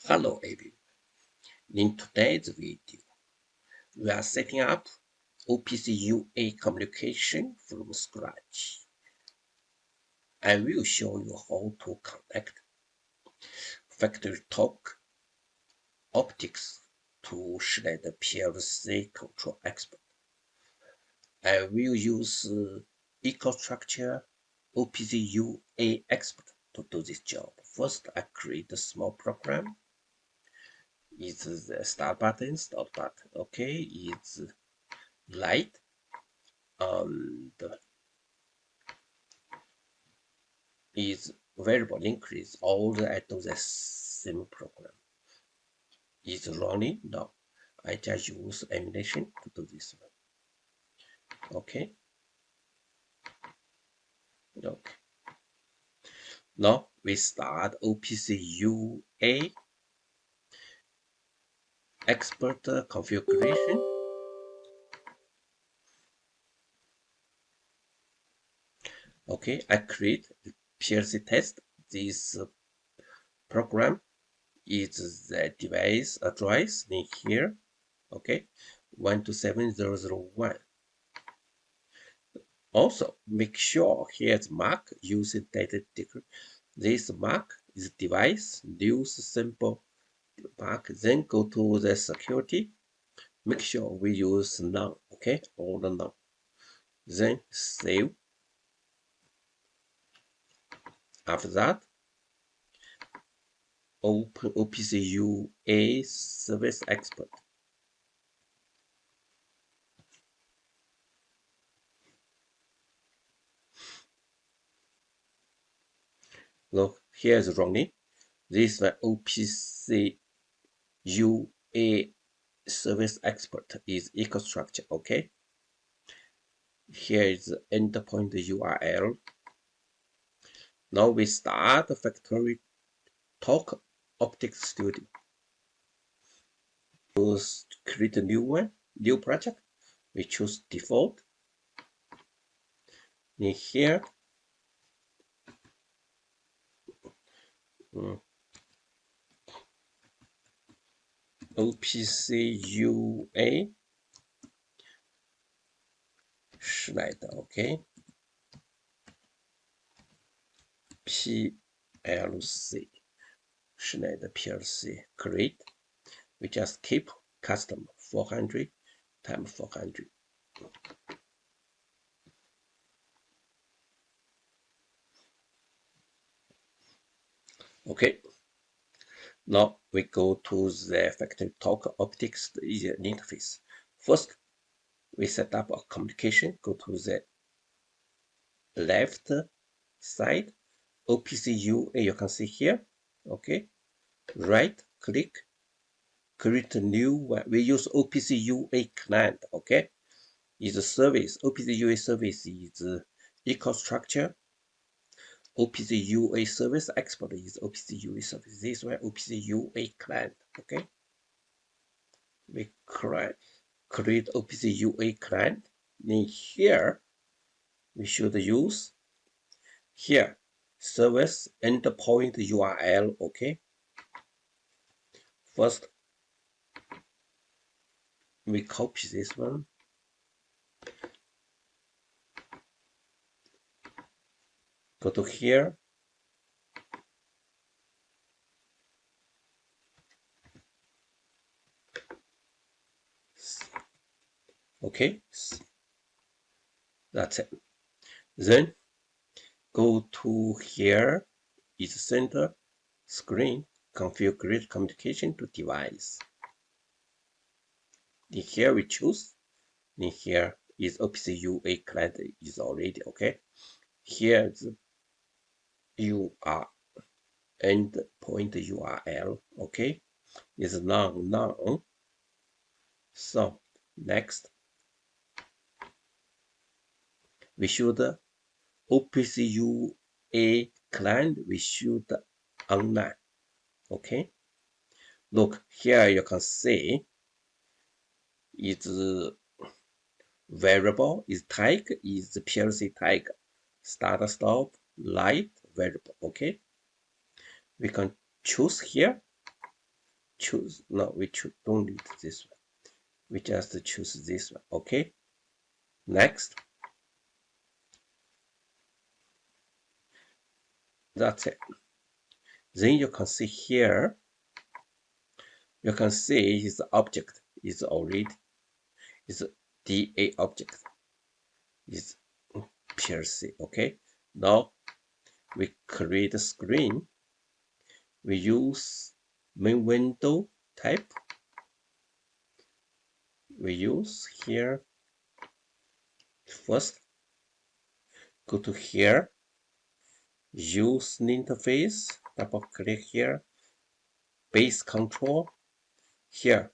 Hello everyone. In today's video, we are setting up OPC UA communication from scratch. I will show you how to connect FactoryTalk Optix to Schneider PLC Control Expert. I will use EcoStruxure OPC UA Expert to do this job. First, I create a small program. It's the start button, okay, it's light, and is variable increase. All I do the same program. Is running now. I just use emulation to do this one. Okay. Now we start OPC UA expert configuration. Okay, I create PLC test. This program is the device address in here. Okay, 127001. Also, make sure here's mark using data decoder. This mark is device, use simple mark, then go to the security. Make sure we use none, okay, all the none. Then save. After that, open OPC UA Service Expert. Look, here's running. This is the OPC UA Service Expert is EcoStruxure, okay? Here is the endpoint URL. Now we start the FactoryTalk Optix Studio. Choose create a new one, new project. We choose default. In here, OPC UA Schneider, okay? PLC, Schneider PLC, create. We just keep custom 400 times 400. Okay. Now we go to the FactoryTalk Optix interface. First, we set up a communication. Go to the left side, OPC UA, you can see here. Okay, right click, create a new one. We use OPC UA Client. Okay, is a service. OPC UA service is EcoStruxure. OPC UA Service Expert is OPC UA Service. This one OPC UA Client. Okay, we create OPC UA Client. In here, we should use here service endpoint URL. Okay, first we copy this one. Go to here. Okay, that's it. Then go to here is center screen, configure communication to device. In here we choose. In here is OPC UA Client is already okay. Here is UR endpoint URL. Okay, is none. So next, we should OPC UA Client. We should online. Okay, look here. You can see it's variable is tag is the PLC tag. Start stop light variable. Okay, we can choose here choose. No, we don't need this one. We just choose this one. Okay. Next. That's it. Then you can see here. You can see his object is already is DA object is PLC. Okay. Now we create a screen. We use main window type. We use here first. Go to here. Use interface. Double click here. Base control. Here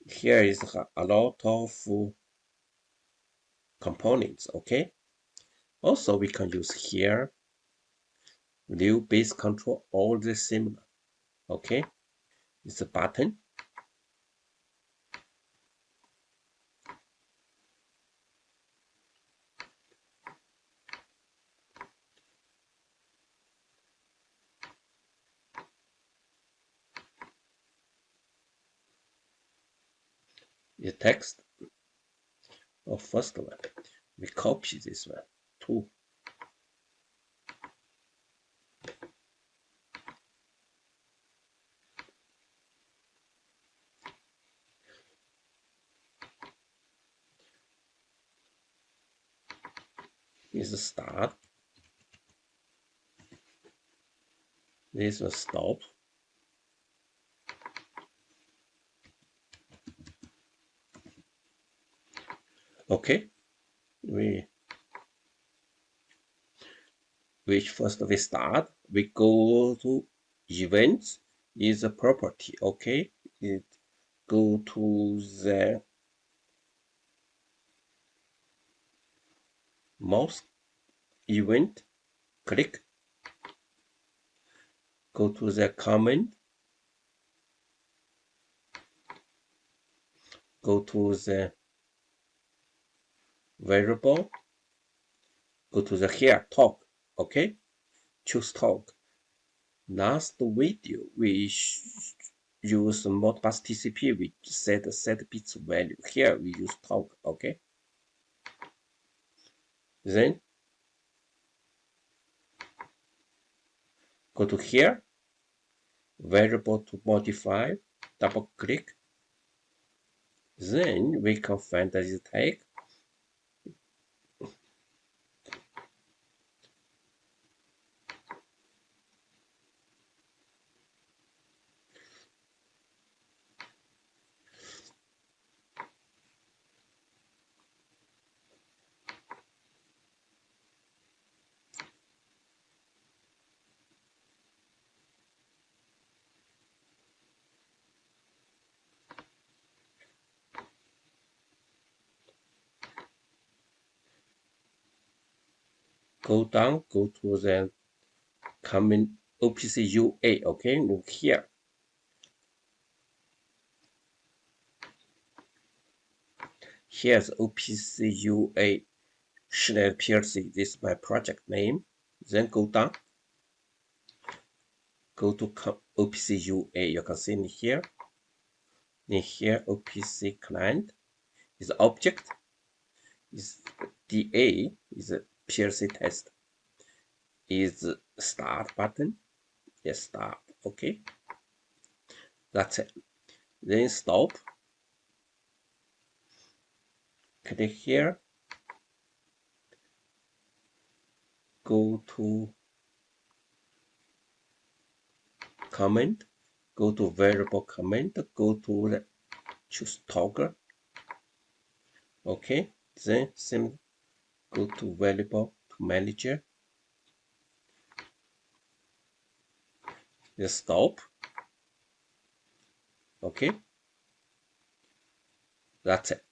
is a lot of components. Okay. Also, we can use here new base control, all the similar. Okay, it's a button. The text of first one. We copy this one too. Is start. This will stop. Okay, which first we start. We go to events is a property. Okay, it go to the mouse event, click, go to the command, go to the variable, go to the here talk. Okay, choose talk. Last video we use Modbus TCP. We set bits value. Here we use talk. Okay. Then go to here, variable to modify, double click. Then we can find the tag. Go down, go to the command OPC UA. Okay, look here. Here's OPC UA Schneider PLC. This is my project name. Then go down. Go to OPC UA. You can see in here. In here, OPC Client is object. Is DA is a PLC test. Is start button. Yes, start. Okay. That's it. Then stop. Click here. Go to command. Go to variable command. Go to the choose toggle. Okay. Then simply go to variable to manager. Then stop. Okay. That's it.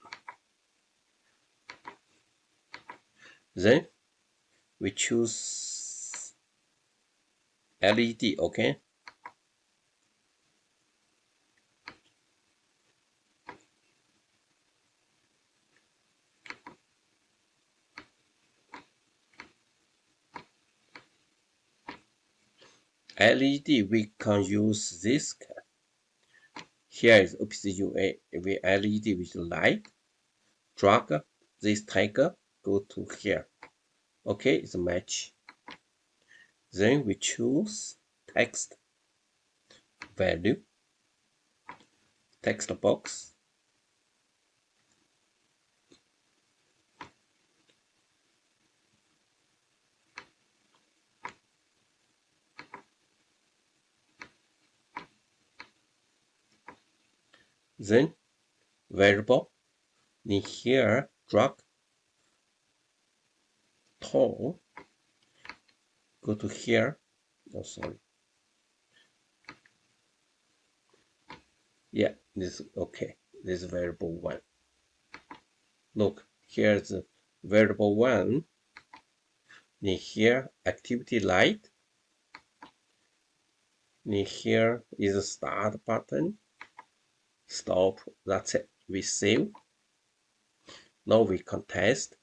Then we choose LED. Okay. LED, we can use this. Here is OPC UA LED with light. Drag this tag, go to here. Okay, it's a match. Then we choose text value, text box. Then variable. In here, drag tone. Go to here. Oh, sorry. Yeah, this okay. This is variable 1. Look, here's the variable 1. In here, activity light. In here is a start button. Stop. That's it. We save. Now we can test.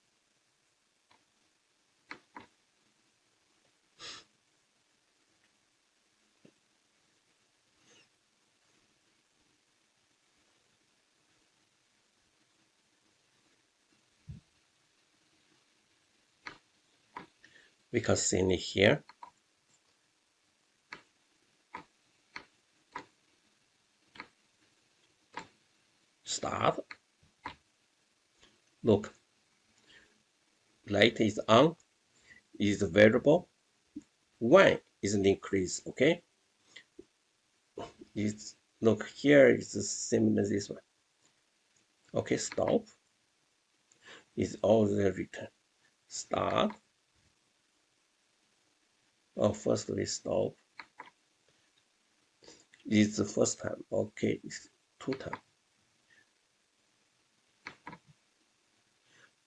We can see in here. Start. Look, light is on, is variable. 1 is an increase, okay? It's, look, here is similar to this one. Okay, stop. Is all the return. Start. Oh, first we stop. It's the first time. Okay, it's 2 times.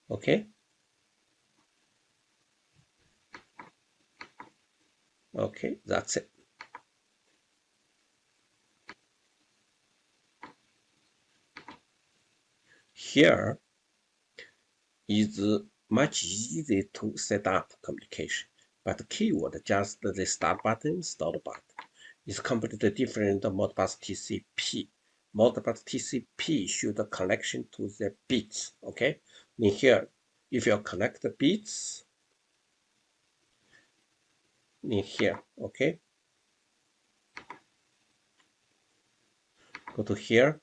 Okay. Okay, that's it. Here is much easier to set up communication, but the keyword just the start button, stop button. It's completely different Modbus TCP. Modbus TCP should connection to the bits. Okay, in here, if you connect the bits in here, okay, go to here.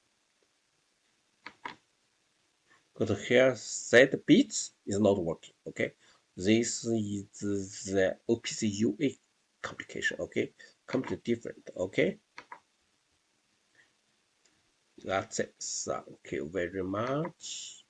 Go to here, set bits is not working. Okay, this is the OPC UA complication. Okay, completely different. Okay, that's it. Thank you very much.